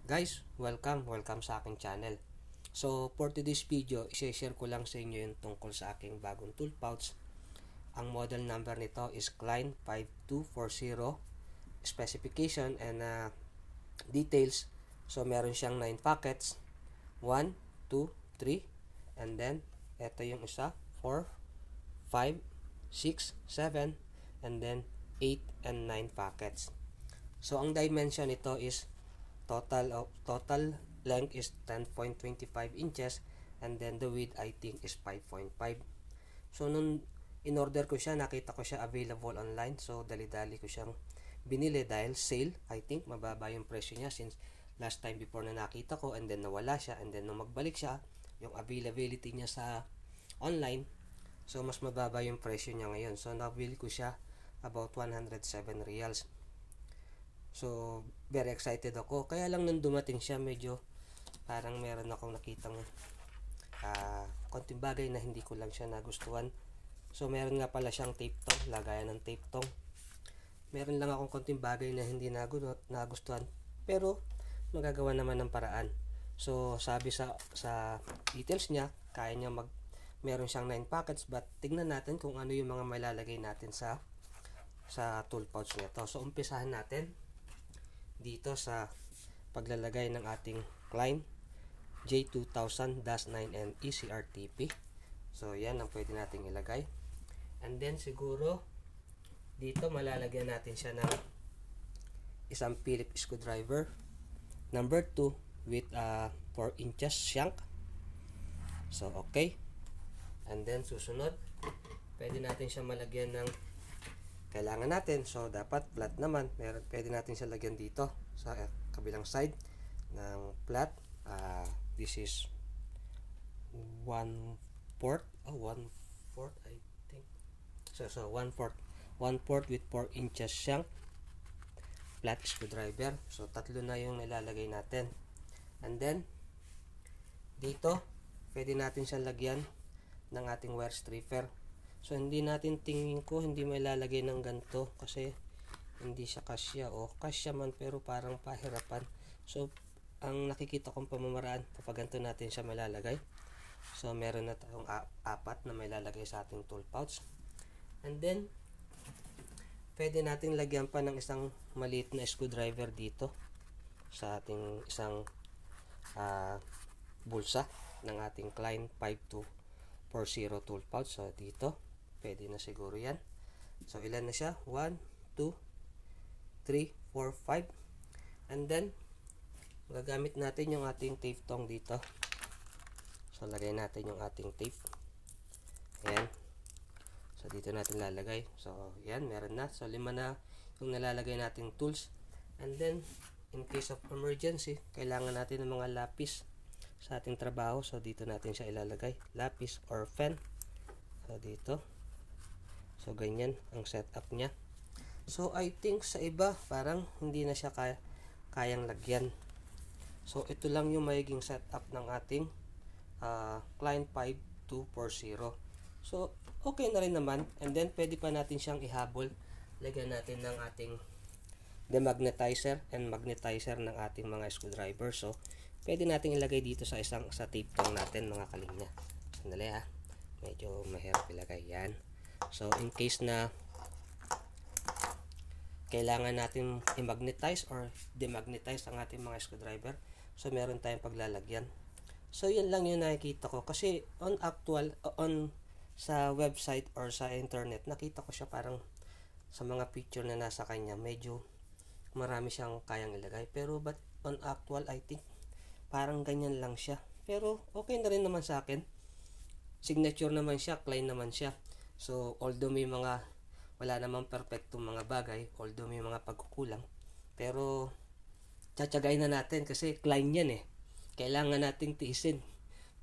Guys, welcome sa aking channel. So, for today's video, i-share ko lang sa inyo yung tungkol sa aking bagong tool pouch. Ang model number nito is Klein 5240. Specification and details. So, meron siyang 9 pockets. 1, 2, 3. And then, ito yung isa. 4, 5, 6, 7. And then, 8 and 9 pockets. So, ang dimension nito is total length is 10.25 inches and then the width I think is 5.5. So nung in order ko siya, nakita ko siya available online, so dali-dali ko siyang binili dahil sale. I think mababa yung presyo niya since last time before na nakita ko, and then nawala siya, and then nung magbalik siya, yung availability niya sa online, so mas mababa yung presyo niya ngayon. So nabili ko siya about 107 reals. So, very excited ako. Kaya lang nung dumating siya, medyo parang meron akong nakitang konting bagay na hindi ko lang siya nagustuhan. So, meron nga pala siyang tape tong, lagayan ng tape tong. Meron lang akong konting bagay na hindi nagustuhan. Pero, magagawa naman ng paraan. So, sabi sa details niya, kaya niya meron siyang 9 packets, but tignan natin kung ano yung mga malalagay natin sa tool pouch nito. So, umpisahan natin dito sa paglalagay ng ating Klein J2000-9N ECRTP. So yan ang pwede nating ilagay, and then siguro dito malalagyan natin siya ng isang Phillips screwdriver number 2 with 4 inches shank. So okay, and then susunod pwede natin siya malagyan ng kailangan natin. So dapat flat naman, pwede natin siya lagyan dito sa kabilang side ng flat. This is 1/4 I think. So 1/4 with 4 inches shank flat screwdriver. So tatlo na yung nilalagay natin, and then dito pwede natin siya lagyan ng ating wire stripper. So hindi may lalagay ng ganito kasi hindi siya kasya, o kasya man pero parang pahirapan. So ang nakikita kong pamamaraan, papaganto natin siya malalagay. So meron na tayong 4 na may lalagay sa ating tool pouch, and then pwede natin lagyan pa ng isang maliit na screwdriver dito sa ating isang bulsa ng ating Klein 5240 tool pouch. So dito pwede na siguro yan. So ilan na siya? 1, 2, 3, 4, 5. And then gagamit natin yung ating tape tong dito. So lagay natin yung ating tape. Ayan. So dito natin lalagay. So yan, meron na. So 5 na yung nalalagay nating tools. And then in case of emergency, kailangan natin ng mga lapis sa ating trabaho. So dito natin siya ilalagay, lapis or pen. So dito. So ganyan ang setup niya. So I think sa iba parang hindi na siya kayang lagyan. So ito lang yung magiging setup ng ating Klein 5240. So okay na rin naman, and then pwede pa natin siyang ihabol. Lagyan natin ng ating demagnetizer and magnetizer ng ating mga screwdriver. So pwede natin ilagay dito sa tape tong natin, mga kalinya. Sandali medyo mahirap ilagay yan. So in case na kailangan natin i-magnetize or demagnetize ang ating mga screwdriver, so meron tayong paglalagyan. So yan lang yung nakikita ko, kasi sa website or sa internet, nakita ko siya parang sa mga picture na nasa kanya, medyo marami siyang kayang ilagay. Pero but on actual, I think parang ganyan lang siya. Pero okay na rin naman sa akin. Signature naman siya, Klein naman siya. So although wala namang perfectong mga bagay, although may mga pagkukulang, pero tsatsagain na natin kasi Klein yan Kailangan nating tiisin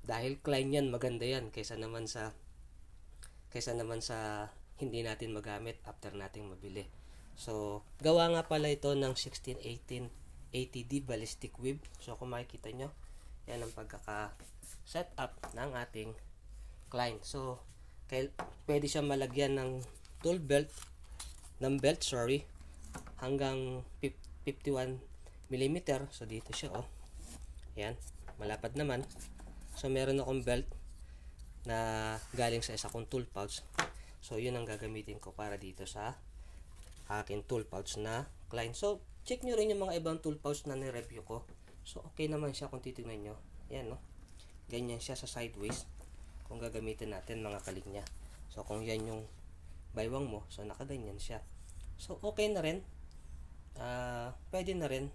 dahil Klein yan, maganda yan kaysa naman sa hindi natin magamit after nating mabili. So gawa nga pala ito ng 1618 ATD ballistic weave. So kung makikita nyo, yan ang pagkaka-setup ng ating Klein. So pwede siya malagyan ng belt hanggang 51 millimeter. So dito siya, oh. Yan, malapad naman. So meron akong belt na galing sa isa kong tool pouch. So yun ang gagamitin ko para dito sa akin tool pouch na Klein. So check nyo rin yung mga ibang tool pouch na ni-review ko. So okay naman siya kung titignan nyo. Yan, no? Ganyan siya sa sideways kung gagamitin natin mga kalinya. So kung yan yung baywang mo, so nakaganyan siya. So okay na rin. Pwede na rin.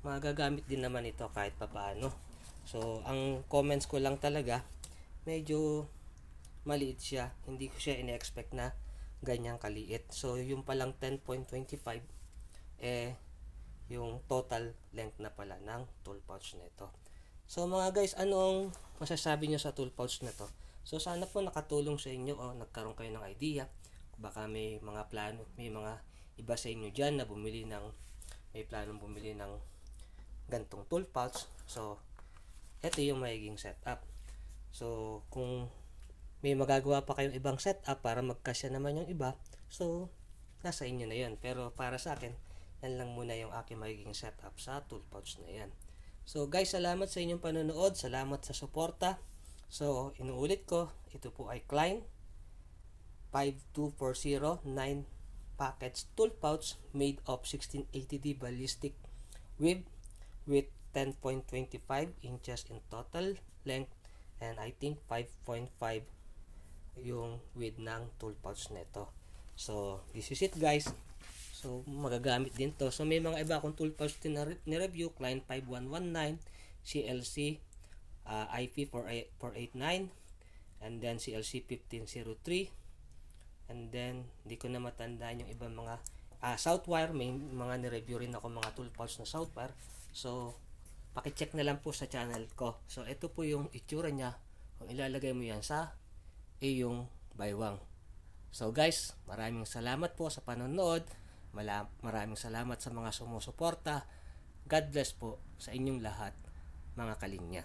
Magagamit din naman ito kahit papaano. So ang comments ko lang talaga, medyo maliit siya. Hindi ko siya ina-expect na ganyang kaliit. So yung palang 10.25 yung total length na pala ng tool pouch nito. So mga guys, anong masasabi nyo sa tool pouch na to? So sana po nakatulong sa inyo o nagkaroon kayo ng idea. Baka may mga plano, may mga iba sa inyo dyan na may planong bumili ng gantong tool pouch. So ito yung magiging setup. So kung may magagawa pa kayong ibang setup para magkasya naman yung iba, so nasa inyo na yun. Pero para sa akin, yan lang muna yung aking magiging setup sa tool pouch na yan. So guys, salamat sa inyong panonood. Salamat sa suporta. So inuulit ko, ito po ay Klein 5240 9 package tool pouch made of 1680D ballistic with 10.25 inches in total length, and I think 5.5 yung width ng tool pouch nito. So this is it guys. So magagamit din to. So may mga iba akong tool pouch din na ni-review, Klein 5119, CLC IP489, and then CLC 1503, and then hindi ko na matandaan yung ibang mga Southwire. May mga ni-review rin ako mga tool pouch na Southwire. So paki-check na lang po sa channel ko. So ito po yung itsura niya kung ilalagay mo yan sa iyong baywang. So guys, maraming salamat po sa panonood. Maraming salamat sa mga sumusuporta. God bless po sa inyong lahat, mga kalinya.